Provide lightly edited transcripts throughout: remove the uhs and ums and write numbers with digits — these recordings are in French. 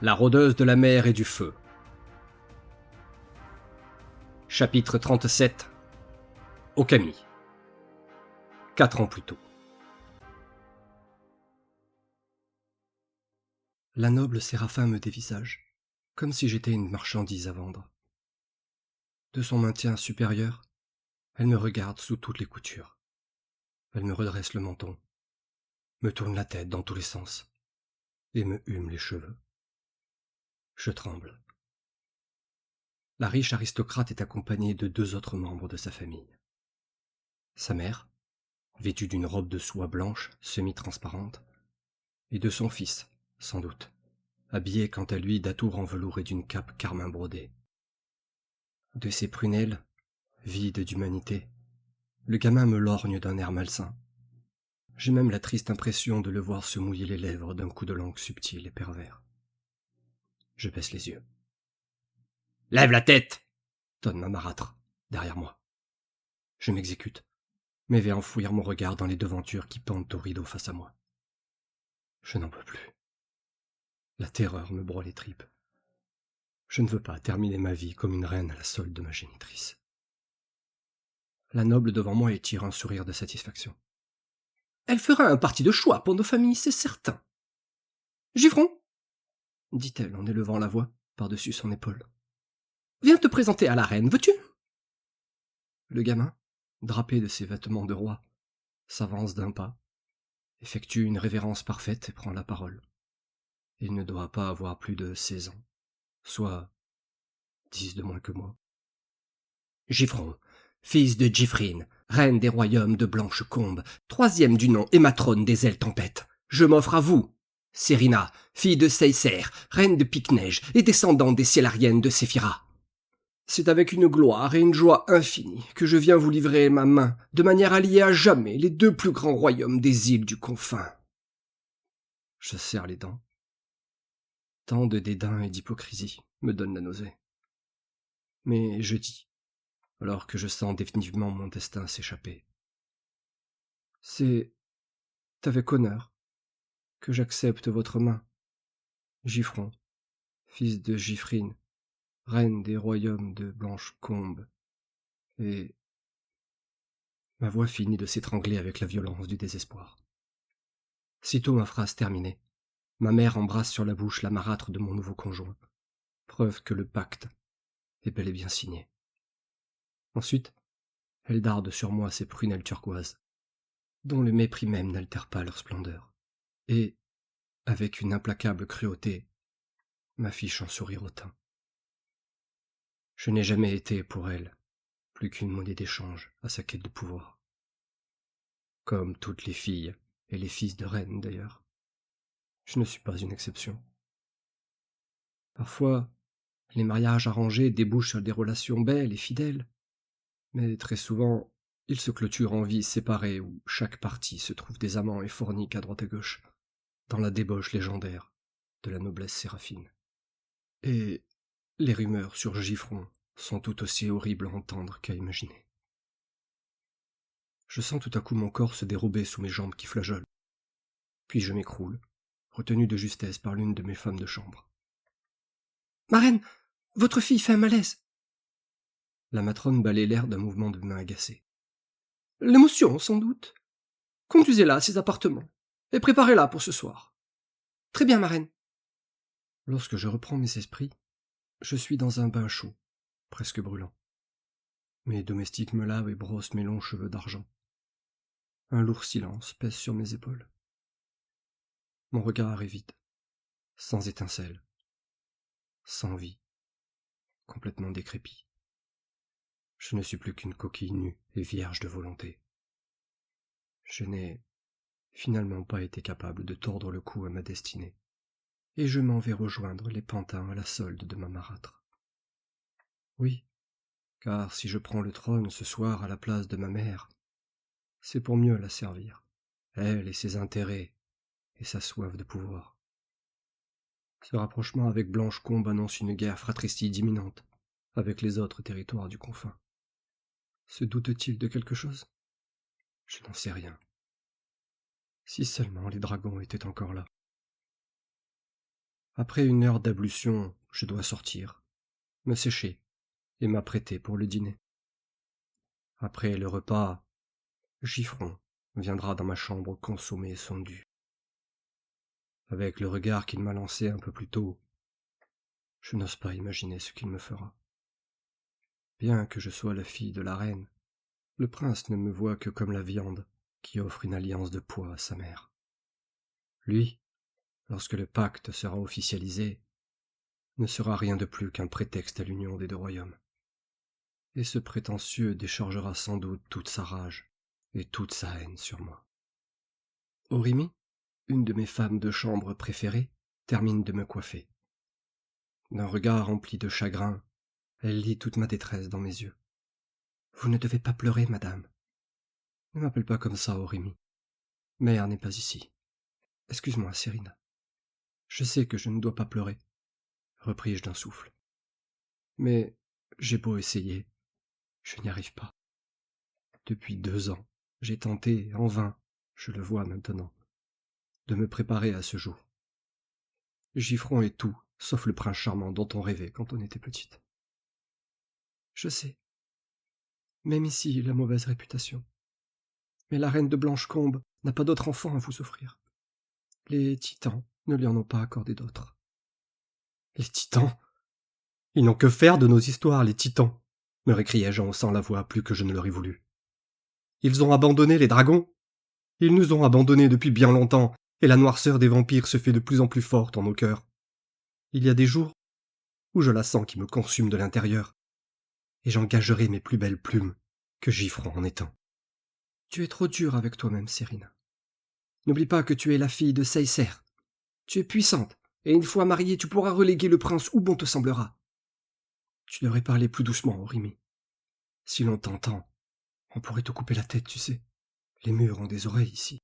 La rôdeuse de la mer et du feu. Chapitre 37. Okami. 4 ans plus tôt. La noble Séraphin me dévisage, comme si j'étais une marchandise à vendre. De son maintien supérieur, elle me regarde sous toutes les coutures. Elle me redresse le menton, me tourne la tête dans tous les sens, et me hume les cheveux. Je tremble. La riche aristocrate est accompagnée de 2 autres membres de sa famille. Sa mère, vêtue d'une robe de soie blanche semi-transparente, et de son fils, sans doute, habillé quant à lui d'atours en velours et d'une cape carmin brodée. De ses prunelles, vides d'humanité, le gamin me lorgne d'un air malsain. J'ai même la triste impression de le voir se mouiller les lèvres d'un coup de langue subtil et pervers. Je baisse les yeux. « Lève la tête !» tonne ma marâtre, derrière moi. Je m'exécute, mais vais enfouir mon regard dans les devantures qui pendent au rideau face à moi. Je n'en peux plus. La terreur me broie les tripes. Je ne veux pas terminer ma vie comme une reine à la solde de ma génitrice. La noble devant moi étire un sourire de satisfaction. Elle fera un parti de choix pour nos familles, c'est certain. Givron, dit-elle en élevant la voix par-dessus son épaule. Viens te présenter à la reine, veux-tu? Le gamin, drapé de ses vêtements de roi, s'avance d'un pas, effectue une révérence parfaite et prend la parole. Il ne doit pas avoir plus de 16 ans, soit 10 de moins que moi. Givron, fils de Gifrine, reine des royaumes de Blanche-Combe, 3e du nom et matrone des ailes tempêtes, je m'offre à vous, Sérina, fille de Seiser, reine de Pique-Neige et descendante des Cielariennes de Séphira. C'est avec une gloire et une joie infinie que je viens vous livrer ma main, de manière à lier à jamais les 2 plus grands royaumes des îles du confin. Je serre les dents. Tant de dédain et d'hypocrisie me donnent la nausée. Mais je dis, alors que je sens définitivement mon destin s'échapper. C'est avec honneur que j'accepte votre main, Gifron, fils de Gifrine, reine des royaumes de Blanche-Combe, et... Ma voix finit de s'étrangler avec la violence du désespoir. Sitôt ma phrase terminée, ma mère embrasse sur la bouche la marâtre de mon nouveau conjoint, preuve que le pacte est bel et bien signé. Ensuite, elle darde sur moi ses prunelles turquoises, dont le mépris même n'altère pas leur splendeur, et, avec une implacable cruauté, m'affiche un sourire hautain. Je n'ai jamais été, pour elle, plus qu'une monnaie d'échange à sa quête de pouvoir. Comme toutes les filles et les fils de reines, d'ailleurs. Je ne suis pas une exception. Parfois, les mariages arrangés débouchent sur des relations belles et fidèles, mais très souvent, ils se clôturent en vies séparées où chaque partie se trouve des amants et fornique à droite à gauche, dans la débauche légendaire de la noblesse séraphine. Et les rumeurs sur Gifron sont tout aussi horribles à entendre qu'à imaginer. Je sens tout à coup mon corps se dérober sous mes jambes qui flageolent. Puis je m'écroule, retenu de justesse par l'une de mes femmes de chambre. « Ma reine, votre fille fait un malaise !» La matrone balaie l'air d'un mouvement de main agacé. « L'émotion, sans doute. Conduisez-la à ses appartements, et préparez-la pour ce soir. »« Très bien, ma reine. » Lorsque je reprends mes esprits, je suis dans un bain chaud, presque brûlant. Mes domestiques me lavent et brossent mes longs cheveux d'argent. Un lourd silence pèse sur mes épaules. Mon regard est vide, sans étincelle, sans vie, complètement décrépit. Je ne suis plus qu'une coquille nue et vierge de volonté. Je n'ai finalement pas été capable de tordre le cou à ma destinée, et je m'en vais rejoindre les pantins à la solde de ma marâtre. Oui, car si je prends le trône ce soir à la place de ma mère, c'est pour mieux la servir, elle et ses intérêts, et sa soif de pouvoir. Ce rapprochement avec Blanche-Combe annonce une guerre fratricide imminente avec les autres territoires du confin. Se doute-t-il de quelque chose? Je n'en sais rien. Si seulement les dragons étaient encore là. Après une heure d'ablution, je dois sortir, me sécher et m'apprêter pour le dîner. Après le repas, Giffron viendra dans ma chambre consommer son dû. Avec le regard qu'il m'a lancé un peu plus tôt, je n'ose pas imaginer ce qu'il me fera. Bien que je sois la fille de la reine, le prince ne me voit que comme la viande qui offre une alliance de poids à sa mère. Lui, lorsque le pacte sera officialisé, ne sera rien de plus qu'un prétexte à l'union des deux royaumes. Et ce prétentieux déchargera sans doute toute sa rage et toute sa haine sur moi. Orimi, une de mes femmes de chambre préférées, termine de me coiffer. D'un regard rempli de chagrin, elle lit toute ma détresse dans mes yeux. « Vous ne devez pas pleurer, madame. »« Ne m'appelle pas comme ça, Orimi. Mère n'est pas ici. Excuse-moi, Serena. Je sais que je ne dois pas pleurer, repris-je d'un souffle. Mais j'ai beau essayer, je n'y arrive pas. Depuis 2 ans, j'ai tenté, en vain, je le vois maintenant, de me préparer à ce jour. Giffron est tout, sauf le prince charmant dont on rêvait quand on était petite. Je sais. Même ici, il a mauvaise réputation. Mais la reine de Blanche-Combe n'a pas d'autre enfant à vous offrir. Les titans ne lui en ont pas accordé d'autres. Les titans? Ils n'ont que faire de nos histoires, les titans, me récriai-je en haussant la voix plus que je ne l'aurais voulu. Ils ont abandonné les dragons? Ils nous ont abandonnés depuis bien longtemps, et la noirceur des vampires se fait de plus en plus forte en nos cœurs. Il y a des jours où je la sens qui me consume de l'intérieur, et j'engagerai mes plus belles plumes que Giffron en est un. Tu es trop dure avec toi-même, Serena. N'oublie pas que tu es la fille de Seiser. Tu es puissante, et une fois mariée, tu pourras reléguer le prince où bon te semblera. Tu devrais parler plus doucement, Orimi. Si l'on t'entend, on pourrait te couper la tête, tu sais. Les murs ont des oreilles ici.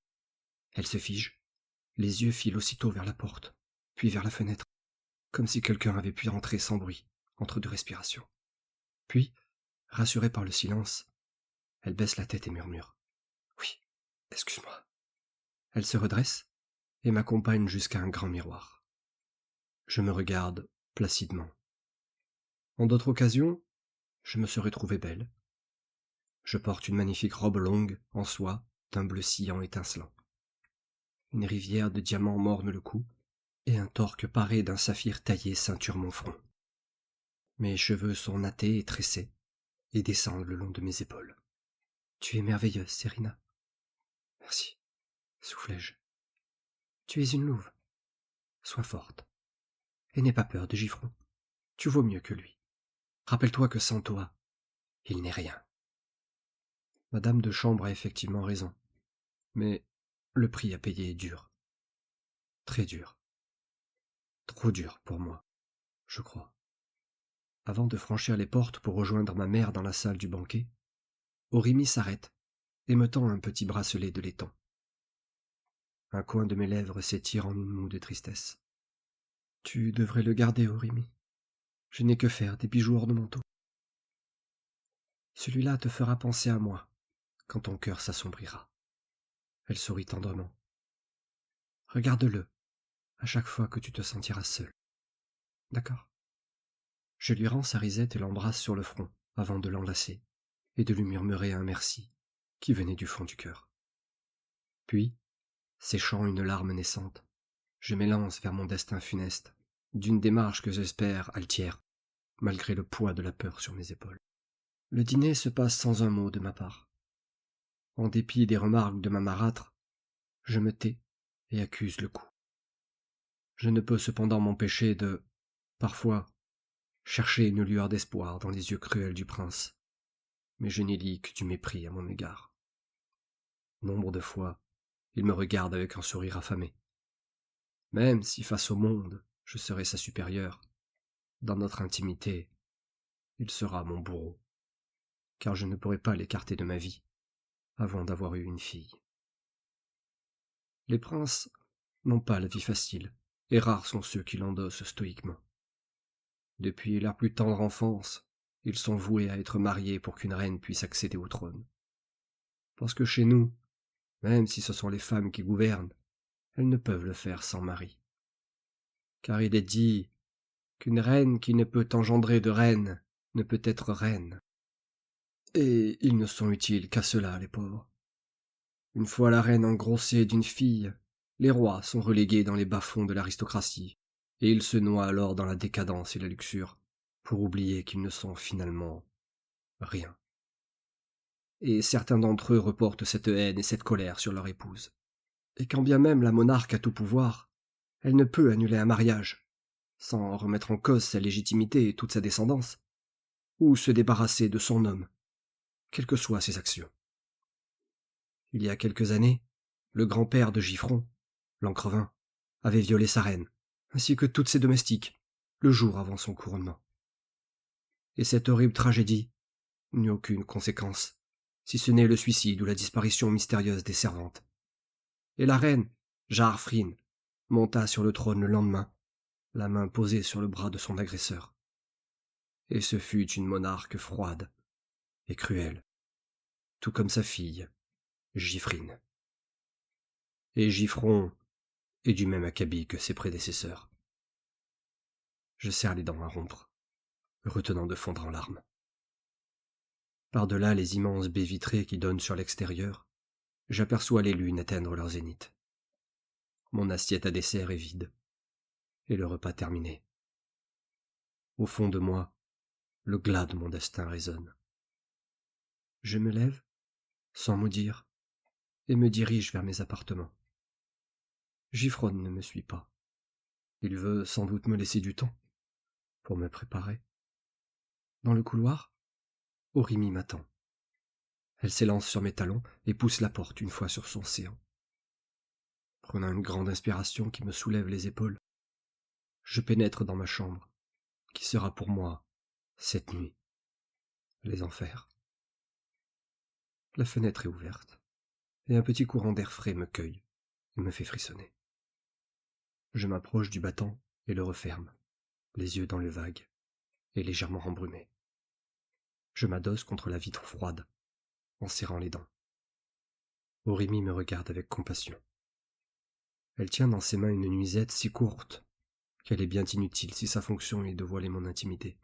Elle se fige. Les yeux filent aussitôt vers la porte, puis vers la fenêtre, comme si quelqu'un avait pu entrer sans bruit, entre deux respirations. Puis, rassurée par le silence, elle baisse la tête et murmure. « Oui, excuse-moi. » Elle se redresse et m'accompagne jusqu'à un grand miroir. Je me regarde placidement. En d'autres occasions, je me serais trouvée belle. Je porte une magnifique robe longue, en soie, d'un bleu sciant étincelant. Une rivière de diamants m'orne le cou, et un torque paré d'un saphir taillé ceinture mon front. Mes cheveux sont nattés et tressés, et descendent le long de mes épaules. « Tu es merveilleuse, Serena. »« Merci, soufflai-je. »« Tu es une louve. Sois forte. Et n'aie pas peur de Giffron. Tu vaux mieux que lui. Rappelle-toi que sans toi, il n'est rien. » Madame de chambre a effectivement raison. Mais le prix à payer est dur. Très dur. Trop dur pour moi, je crois. Avant de franchir les portes pour rejoindre ma mère dans la salle du banquet, Orimi s'arrête et me tend un petit bracelet de laiton. Un coin de mes lèvres s'étire en une moue de tristesse. « Tu devrais le garder, Orimi. Je n'ai que faire des bijoux ornementaux. Celui-là te fera penser à moi quand ton cœur s'assombrira. » Elle sourit tendrement. « Regarde-le à chaque fois que tu te sentiras seul. D'accord ?» Je lui rends sa risette et l'embrasse sur le front avant de l'enlacer et de lui murmurer un merci qui venait du fond du cœur. Puis, séchant une larme naissante, je m'élance vers mon destin funeste, d'une démarche que j'espère altière, malgré le poids de la peur sur mes épaules. Le dîner se passe sans un mot de ma part. En dépit des remarques de ma marâtre, je me tais et accuse le coup. Je ne peux cependant m'empêcher de, parfois, chercher une lueur d'espoir dans les yeux cruels du prince, mais je n'y lis que du mépris à mon égard. Nombre de fois, il me regarde avec un sourire affamé. Même si face au monde, je serai sa supérieure, dans notre intimité, il sera mon bourreau, car je ne pourrai pas l'écarter de ma vie avant d'avoir eu une fille. Les princes n'ont pas la vie facile, et rares sont ceux qui l'endossent stoïquement. Depuis leur plus tendre enfance, ils sont voués à être mariés pour qu'une reine puisse accéder au trône. Parce que chez nous, même si ce sont les femmes qui gouvernent, elles ne peuvent le faire sans mari. car il est dit qu'une reine qui ne peut engendrer de reine ne peut être reine. Et ils ne sont utiles qu'à cela, les pauvres. Une fois la reine engrossée d'une fille, les rois sont relégués dans les bas-fonds de l'aristocratie, et ils se noient alors dans la décadence et la luxure, pour oublier qu'ils ne sont finalement rien. Et certains d'entre eux reportent cette haine et cette colère sur leur épouse. Et quand bien même la monarque a tout pouvoir, elle ne peut annuler un mariage, sans remettre en cause sa légitimité et toute sa descendance, ou se débarrasser de son homme, quelles que soient ses actions. Il y a quelques années, le grand-père de Giffron, l'Ancrevin, avait violé sa reine, ainsi que toutes ses domestiques, le jour avant son couronnement. Et cette horrible tragédie n'eut aucune conséquence, si ce n'est le suicide ou la disparition mystérieuse des servantes. Et la reine, Jaarfrine, monta sur le trône le lendemain, la main posée sur le bras de son agresseur. Et ce fut une monarque froide et cruelle, tout comme sa fille, Giffrine. Et Giffron est du même acabit que ses prédécesseurs. Je serre les dents à rompre, retenant de fondre en larmes. Par-delà les immenses baies vitrées qui donnent sur l'extérieur, j'aperçois les lunes atteindre leur zénith. Mon assiette à dessert est vide, et le repas terminé. Au fond de moi, le glas de mon destin résonne. Je me lève, sans mot dire, et me dirige vers mes appartements. Giffron ne me suit pas. Il veut sans doute me laisser du temps pour me préparer. Dans le couloir, Orimi m'attend. Elle s'élance sur mes talons et pousse la porte une fois sur son séant. Prenant une grande inspiration qui me soulève les épaules, je pénètre dans ma chambre, qui sera pour moi, cette nuit, les enfers. La fenêtre est ouverte, et un petit courant d'air frais me cueille et me fait frissonner. Je m'approche du battant et le referme, les yeux dans le vague et légèrement embrumé. Je m'adosse contre la vitre froide, en serrant les dents. Orimi me regarde avec compassion. Elle tient dans ses mains une nuisette si courte qu'elle est bien inutile si sa fonction est de voiler mon intimité.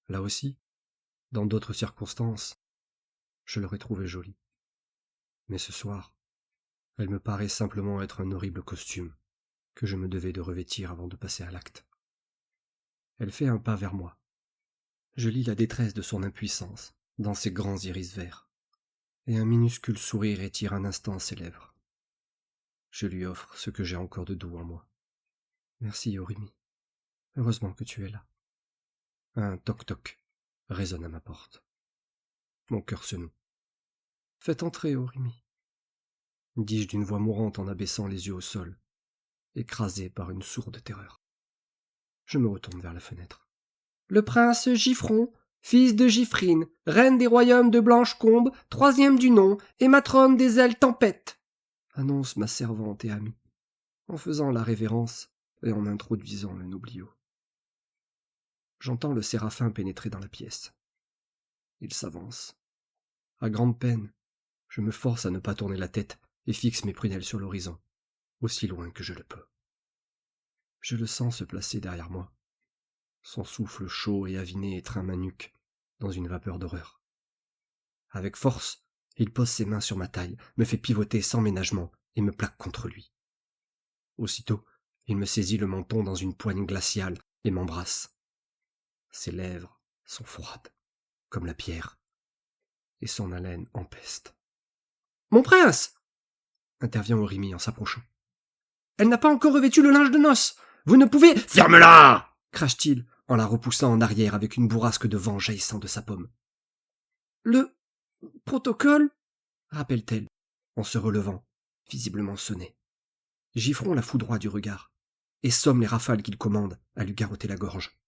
Là aussi, dans d'autres circonstances, je l'aurais trouvée jolie. Mais ce soir, elle me paraît simplement être un horrible costume que je me devais de revêtir avant de passer à l'acte. Elle fait un pas vers moi. Je lis la détresse de son impuissance dans ses grands iris verts, et un minuscule sourire étire un instant ses lèvres. Je lui offre ce que j'ai encore de doux en moi. Merci, Orimi. Heureusement que tu es là. Un toc-toc résonne à ma porte. Mon cœur se noue. Faites entrer, Orimi, dis-je d'une voix mourante en abaissant les yeux au sol, écrasé par une sourde terreur. Je me retourne vers la fenêtre. Le prince Giffron, fils de Giffrine, reine des royaumes de Blanche-Combe, troisième du nom, et matrone des ailes tempêtes, annonce ma servante et amie, en faisant la révérence et en introduisant le noblio. J'entends le séraphin pénétrer dans la pièce. Il s'avance. À grande peine, je me force à ne pas tourner la tête et fixe mes prunelles sur l'horizon, aussi loin que je le peux. Je le sens se placer derrière moi. Son souffle chaud et aviné étreint ma nuque dans une vapeur d'horreur. Avec force, il pose ses mains sur ma taille, me fait pivoter sans ménagement et me plaque contre lui. Aussitôt, il me saisit le menton dans une poigne glaciale et m'embrasse. Ses lèvres sont froides, comme la pierre, et son haleine empeste. « Mon prince !» intervient Orimi en s'approchant. « Elle n'a pas encore revêtu le linge de noces. Vous ne pouvez... »« Ferme-la !» crache-t-il en la repoussant en arrière avec une bourrasque de vent jaillissant de sa paume. « Le protocole ?» rappelle-t-elle, en se relevant, visiblement sonnée. Giffron la foudroie du regard, et somme les rafales qu'il commande à lui garrotter la gorge.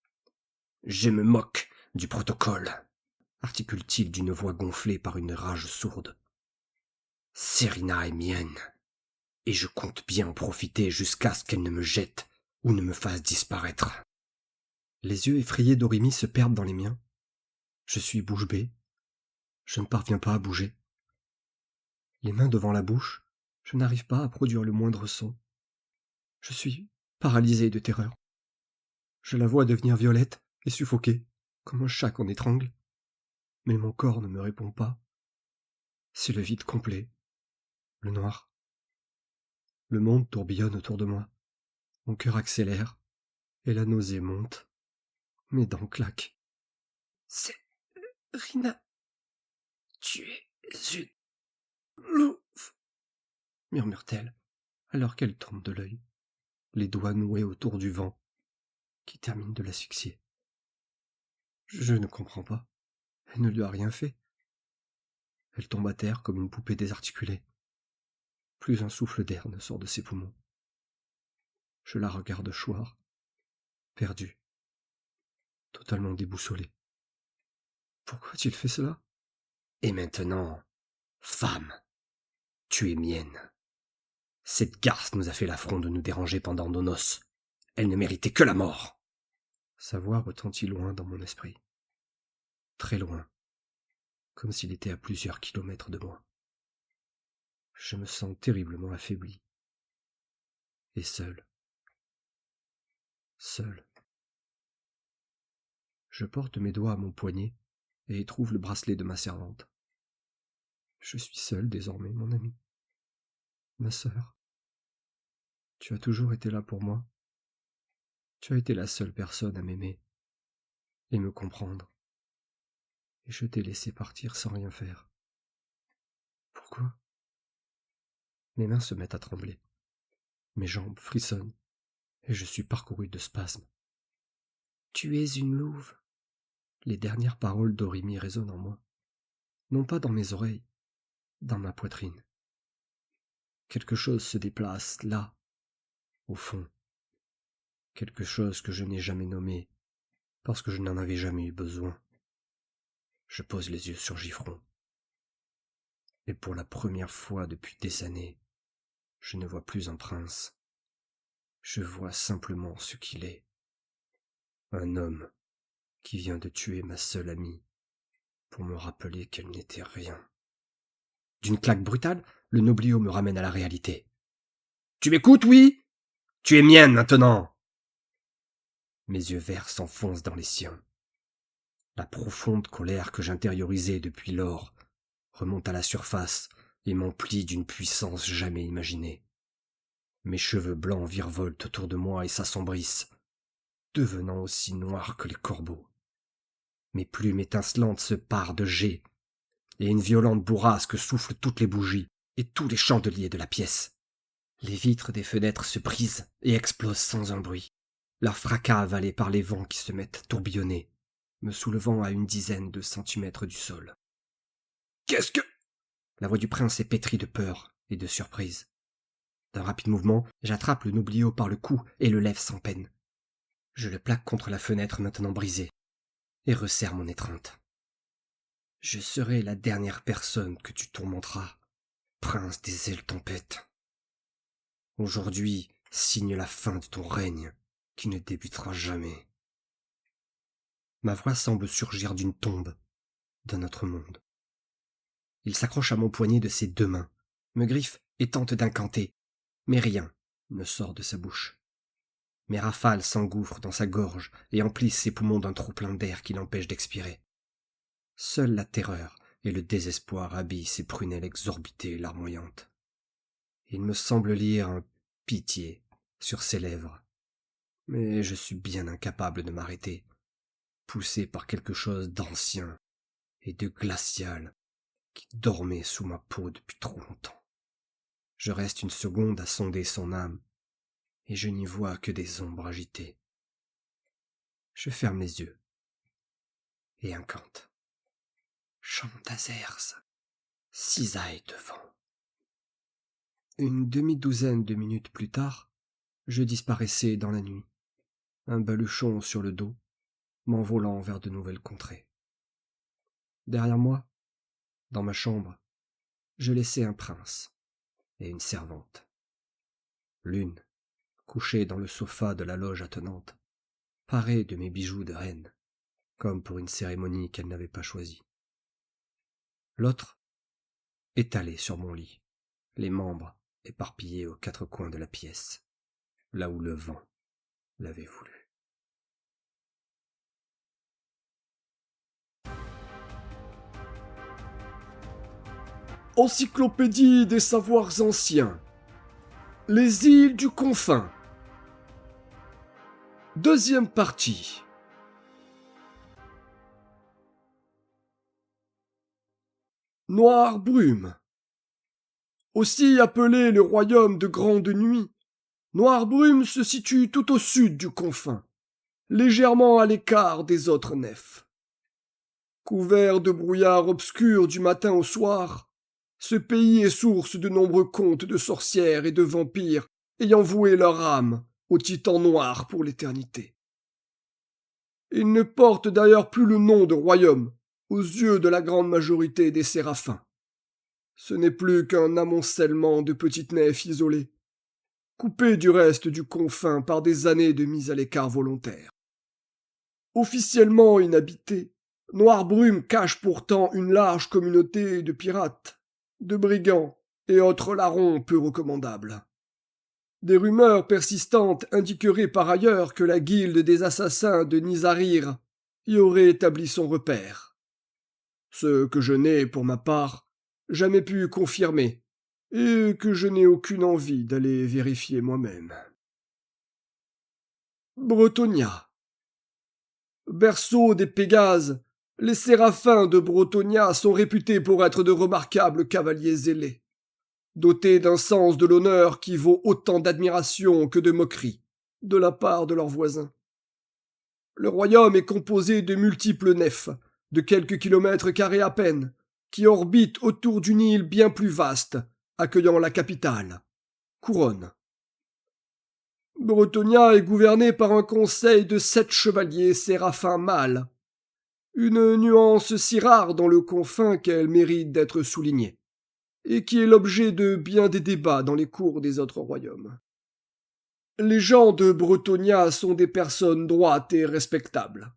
« Je me moque du protocole, » articule-t-il d'une voix gonflée par une rage sourde. « Serena est mienne, et je compte bien en profiter jusqu'à ce qu'elle ne me jette ou ne me fasse disparaître. » Les yeux effrayés d'Orimi se perdent dans les miens. Je suis bouche bée. Je ne parviens pas à bouger. Les mains devant la bouche, je n'arrive pas à produire le moindre son. Je suis paralysé de terreur. Je la vois devenir violette et suffoquer, comme un chat qu'on étrangle. Mais mon corps ne me répond pas. C'est le vide complet, le noir. Le monde tourbillonne autour de moi. Mon cœur accélère, et la nausée monte. Mes dents claquent. C'est Rina. Tu es une louve, murmure-t-elle, alors qu'elle tombe de l'œil, les doigts noués autour du vent, qui termine de l'asphyxier. Je ne comprends pas. Elle ne lui a rien fait. Elle tombe à terre comme une poupée désarticulée. Plus un souffle d'air ne sort de ses poumons. Je la regarde choir, perdue, totalement déboussolée. Pourquoi a-t-il fait cela? Et maintenant, femme, tu es mienne. Cette garce nous a fait l'affront de nous déranger pendant nos noces. Elle ne méritait que la mort. Sa voix retentit loin dans mon esprit. Très loin, comme s'il était à plusieurs kilomètres de moi. Je me sens terriblement affaibli. Et seul. Seul. Je porte mes doigts à mon poignet et y trouve le bracelet de ma servante. Je suis seul désormais, mon ami. Ma sœur. Tu as toujours été là pour moi. Tu as été la seule personne à m'aimer et me comprendre. Et je t'ai laissé partir sans rien faire. Pourquoi? Mes mains se mettent à trembler. Mes jambes frissonnent et je suis parcouru de spasmes. Tu es une louve. Les dernières paroles d'Orimi résonnent en moi. Non pas dans mes oreilles, dans ma poitrine. Quelque chose se déplace là, au fond. Quelque chose que je n'ai jamais nommé, parce que je n'en avais jamais eu besoin. Je pose les yeux sur Giffron. Et pour la première fois depuis des années, je ne vois plus un prince. Je vois simplement ce qu'il est. Un homme qui vient de tuer ma seule amie pour me rappeler qu'elle n'était rien. D'une claque brutale, le noblio me ramène à la réalité. Tu m'écoutes, oui? Tu es mienne maintenant. Mes yeux verts s'enfoncent dans les siens. La profonde colère que j'intériorisais depuis lors remonte à la surface et m'emplit d'une puissance jamais imaginée. Mes cheveux blancs virevoltent autour de moi et s'assombrissent, devenant aussi noirs que les corbeaux. Mes plumes étincelantes se parent de jets, et une violente bourrasque souffle toutes les bougies et tous les chandeliers de la pièce. Les vitres des fenêtres se brisent et explosent sans un bruit, leur fracas avalé par les vents qui se mettent à tourbillonner, me soulevant à une dizaine de centimètres du sol. Qu'est-ce que... La voix du prince est pétrie de peur et de surprise. D'un rapide mouvement, j'attrape le noblio par le cou et le lève sans peine. Je le plaque contre la fenêtre maintenant brisée et resserre mon étreinte. Je serai la dernière personne que tu tourmenteras, prince des ailes tempêtes. Aujourd'hui signe la fin de ton règne, qui ne débutera jamais. Ma voix semble surgir d'une tombe, d'un autre monde. Il s'accroche à mon poignet de ses deux mains, me griffe et tente d'incanter, mais rien ne sort de sa bouche. Mes rafales s'engouffrent dans sa gorge et emplissent ses poumons d'un trop-plein d'air qui l'empêche d'expirer. Seule la terreur et le désespoir habillent ses prunelles exorbitées et larmoyantes. Il me semble lire un pitié sur ses lèvres, mais je suis bien incapable de m'arrêter, poussé par quelque chose d'ancien et de glacial qui dormait sous ma peau depuis trop longtemps. Je reste une seconde à sonder son âme, et je n'y vois que des ombres agitées. Je ferme les yeux et incante. Chant d'Azerse, cisaille de vent. Une demi-douzaine de minutes plus tard, je disparaissais dans la nuit, un baluchon sur le dos, m'envolant vers de nouvelles contrées. Derrière moi, dans ma chambre, je laissais un prince et une servante. L'une, couchée dans le sofa de la loge attenante, parée de mes bijoux de reine, comme pour une cérémonie qu'elle n'avait pas choisie. L'autre, étalée sur mon lit, les membres éparpillés aux quatre coins de la pièce. là où le vent l'avait voulu. Encyclopédie des savoirs anciens. Les îles du Confin. Deuxième partie. Noire brume. Aussi appelé le royaume de Grande Nuit, Noire brume se situe tout au sud du Confin, légèrement à l'écart des autres nefs. Couvert de brouillard obscur du matin au soir, ce pays est source de nombreux contes de sorcières et de vampires ayant voué leur âme au titan noir pour l'éternité. Il ne porte d'ailleurs plus le nom de royaume aux yeux de la grande majorité des séraphins. Ce n'est plus qu'un amoncellement de petites nefs isolées, coupées du reste du confin par des années de mise à l'écart volontaire. Officiellement inhabité, Noire Brume cache pourtant une large communauté de pirates, de brigands et autres larrons peu recommandables. Des rumeurs persistantes indiqueraient par ailleurs que la guilde des assassins de Nizarir y aurait établi son repère. Ce que je n'ai, pour ma part, jamais pu confirmer, et que je n'ai aucune envie d'aller vérifier moi-même. Bretonia. Berceau des Pégases, les séraphins de Bretonia sont réputés pour être de remarquables cavaliers zélés, dotés d'un sens de l'honneur qui vaut autant d'admiration que de moquerie, de la part de leurs voisins. Le royaume est composé de multiples nefs, de quelques kilomètres carrés à peine, qui orbitent autour d'une île bien plus vaste, accueillant la capitale, Couronne. Bretonia est gouvernée par un conseil de 7 chevaliers séraphins mâles, une nuance si rare dans le confin qu'elle mérite d'être soulignée, et qui est l'objet de bien des débats dans les cours des autres royaumes. Les gens de Bretonia sont des personnes droites et respectables.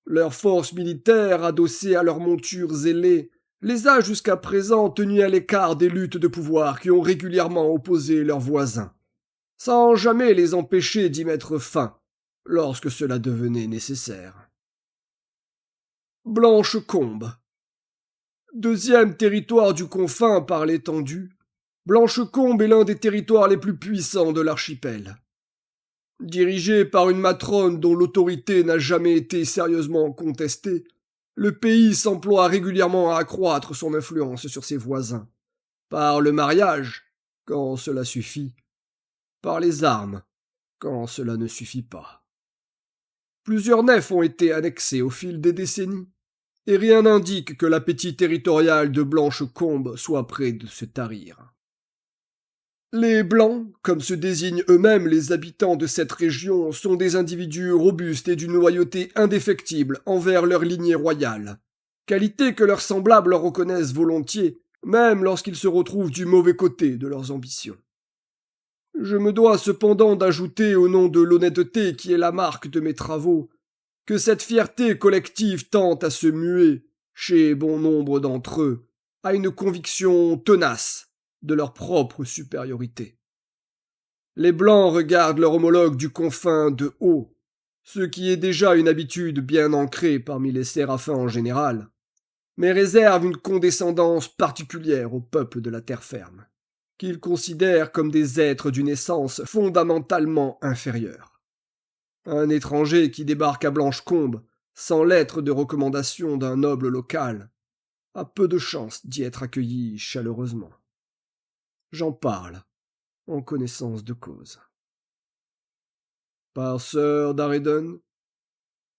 Leur force militaire, adossée à leurs montures zélées, les a jusqu'à présent tenus à l'écart des luttes de pouvoir qui ont régulièrement opposé leurs voisins, sans jamais les empêcher d'y mettre fin, lorsque cela devenait nécessaire. Blanche-Combe. Deuxième territoire du confin par l'étendue, Blanche-Combe est l'un des territoires les plus puissants de l'archipel. Dirigé par une matrone dont l'autorité n'a jamais été sérieusement contestée, le pays s'emploie régulièrement à accroître son influence sur ses voisins, par le mariage, quand cela suffit, par les armes, quand cela ne suffit pas. Plusieurs nefs ont été annexées au fil des décennies, et rien n'indique que l'appétit territorial de Blanche-Combe soit près de se tarir. Les Blancs, comme se désignent eux-mêmes les habitants de cette région, sont des individus robustes et d'une loyauté indéfectible envers leur lignée royale, qualité que leurs semblables leur reconnaissent volontiers, même lorsqu'ils se retrouvent du mauvais côté de leurs ambitions. Je me dois cependant d'ajouter au nom de l'honnêteté qui est la marque de mes travaux, que cette fierté collective tente à se muer, chez bon nombre d'entre eux, à une conviction tenace de leur propre supériorité. Les Blancs regardent leur homologue du confin de haut, ce qui est déjà une habitude bien ancrée parmi les séraphins en général, mais réserve une condescendance particulière au peuple de la terre ferme, qu'ils considèrent comme des êtres d'une essence fondamentalement inférieure. Un étranger qui débarque à Blanche-Combe, sans lettre de recommandation d'un noble local, a peu de chance d'y être accueilli chaleureusement. J'en parle, en connaissance de cause. Par Sir Darredon,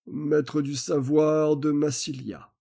maître du savoir de Massilia.